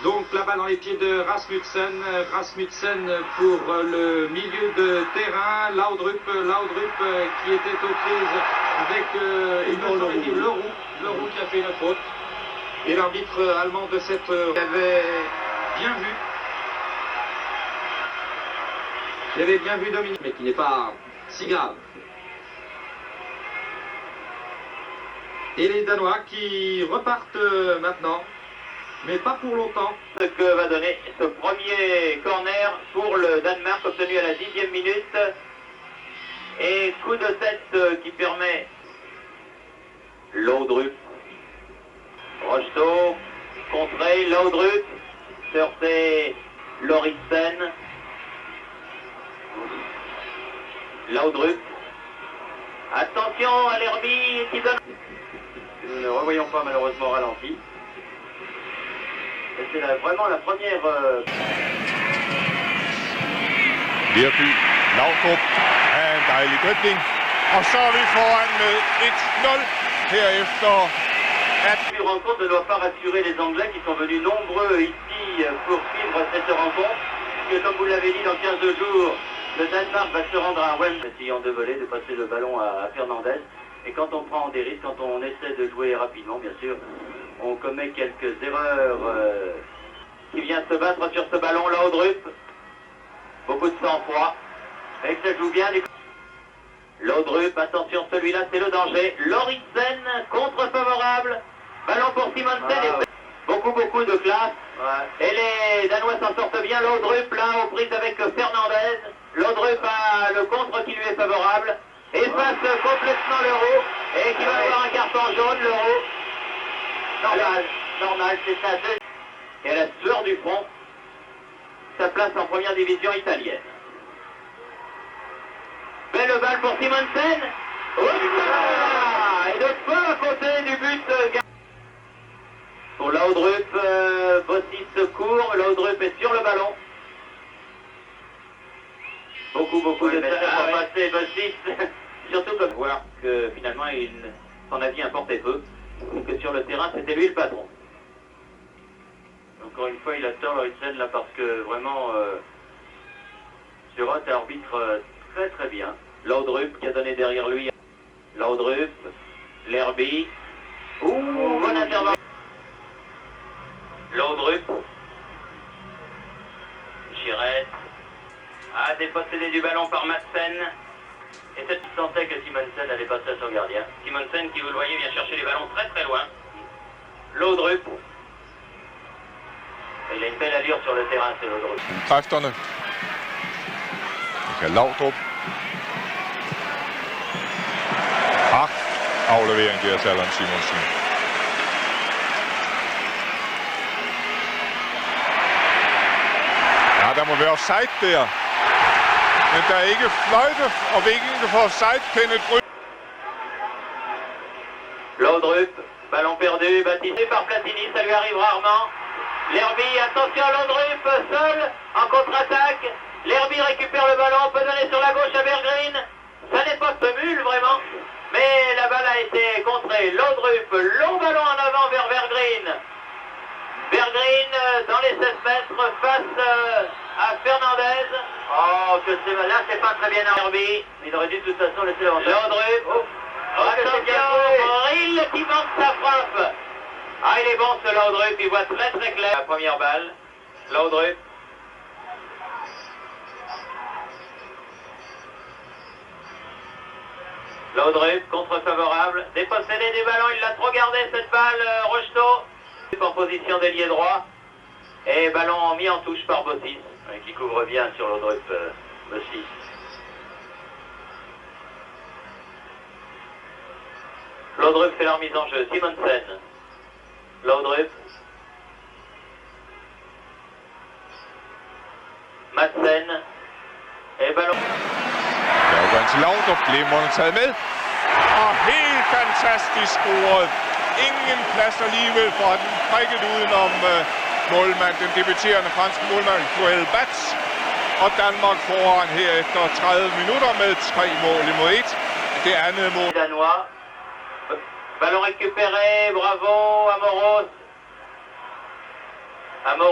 Donc la balle dans les pieds de Rasmussen. Rasmussen pour le milieu de terrain. Laudrup qui était aux prises avec Leroux qui a fait une faute. Et l'arbitre allemand de cette avait bien vu. Il avait bien vu Dominique, mais qui n'est pas si grave. Et les Danois qui repartent maintenant, mais pas pour longtemps. Ce que va donner ce premier corner pour le Danemark obtenu à la 10e minute. Et coup de tête qui permet Laudrup. Rocheteau, contré, Laudrup, surfait Lauritsen. Laudrup. Attention à l'Herbie qui donne. Nous ne revoyons pas malheureusement ralenti. Et c'est vraiment la première. Lerby, Laudrup, en dejlig dribling. Og så er vi foran med 1-0 herefter. Cette rencontre ne doit pas rassurer les Anglais qui sont venus nombreux ici pour suivre cette rencontre. Puisque comme vous l'avez dit, dans 15 jours, le Danemark va se rendre à Wembley, essayant de voler, de passer le ballon à Fernandez. Et quand on prend des risques, quand on essaie de jouer rapidement, bien sûr, on commet quelques erreurs. Qui vient se battre sur ce ballon, Laudrup. Beaucoup de sang-froid. Et que ça joue bien. Laudrup, attention, celui-là, c'est le danger. Lauritsen, contre-favorable. Ballon pour Simonsen. Beaucoup de classe. Ouais. Et les Danois s'en sortent bien. Laudrup, là, aux prises avec Fernandez. Laudrup a le contre qui lui est favorable. Efface complètement l'Euro. Et qui va avoir un carton jaune, l'Euro. Normal, c'est ça. Et à la sueur du front, sa place en première division italienne. Belle balle pour Simonsen. Et de peu à côté du but. Pour Laudrup, Bossis court, Laudrup est sur le ballon. Beaucoup de temps à passer, Bossis. Surtout comme voir que finalement, son avis importait peu. Et que sur le terrain, c'était lui le patron. Encore une fois, il a tort, Lauritsen, là, parce que vraiment, Surot arbitre très bien. Laudrup qui a donné derrière lui. Laudrup, Lerby. Bonne intervention. Laudrup. Girette. Dépossédé du ballon par Madsen. Et cette sentait que Simonsen allait passer à son gardien. Simonsen qui, vous le voyez, vient chercher les ballons très loin. Laudrup. Il a une belle allure sur le terrain, c'est Laudrup. Kræfterne. Michael Laudrup. Aflevering der til Allan Simonsen. Ja, der må være offside der. Men der er ikke fløjte, og vinkingen for offside-pindet bryder. Laudrup, ballon perdu, baptisé par Platini, ça lui arrive rarement. Lerby, attention Laudrup, seul, en contre-attaque. Lerby récupère le ballon, peut donner sur la gauche à Berggren. Ça n'est pas Semul vraiment, mais la balle a été contrée. Laudrup, long ballon en avant vers Berggren. Berggren dans les 16 mètres face à Fernandez. Oh, que c'est là, c'est pas très bien Lerby. Il aurait dû de toute façon laisser l'avantage. Laudrup, attention, Moril qui manque sa frappe. Il est bon ce Laudrup, il voit très clair. La première balle, Laudrup. Laudrup, contre-favorable, dépossédé du ballon, il l'a trop gardé cette balle, Rocheteau. En position d'ailier droit, et ballon mis en touche par Bossis, qui couvre bien sur Laudrup, Bossis. Laudrup fait la remise en jeu, Simonsen. Laudrup. Madsen. Et ballon. Berggren til Laudrup, glimrende taget med. Og helt fantastisk scoret. Ingen plads alligevel for den prikket udenom målmand, den debuterende franske målmand Joël Bats. Og Danmark foran her efter 30 minutter med 3 mål imod 1. Det andet mål. Danois. Ballon récupéré, bravo Amoros. à Moron.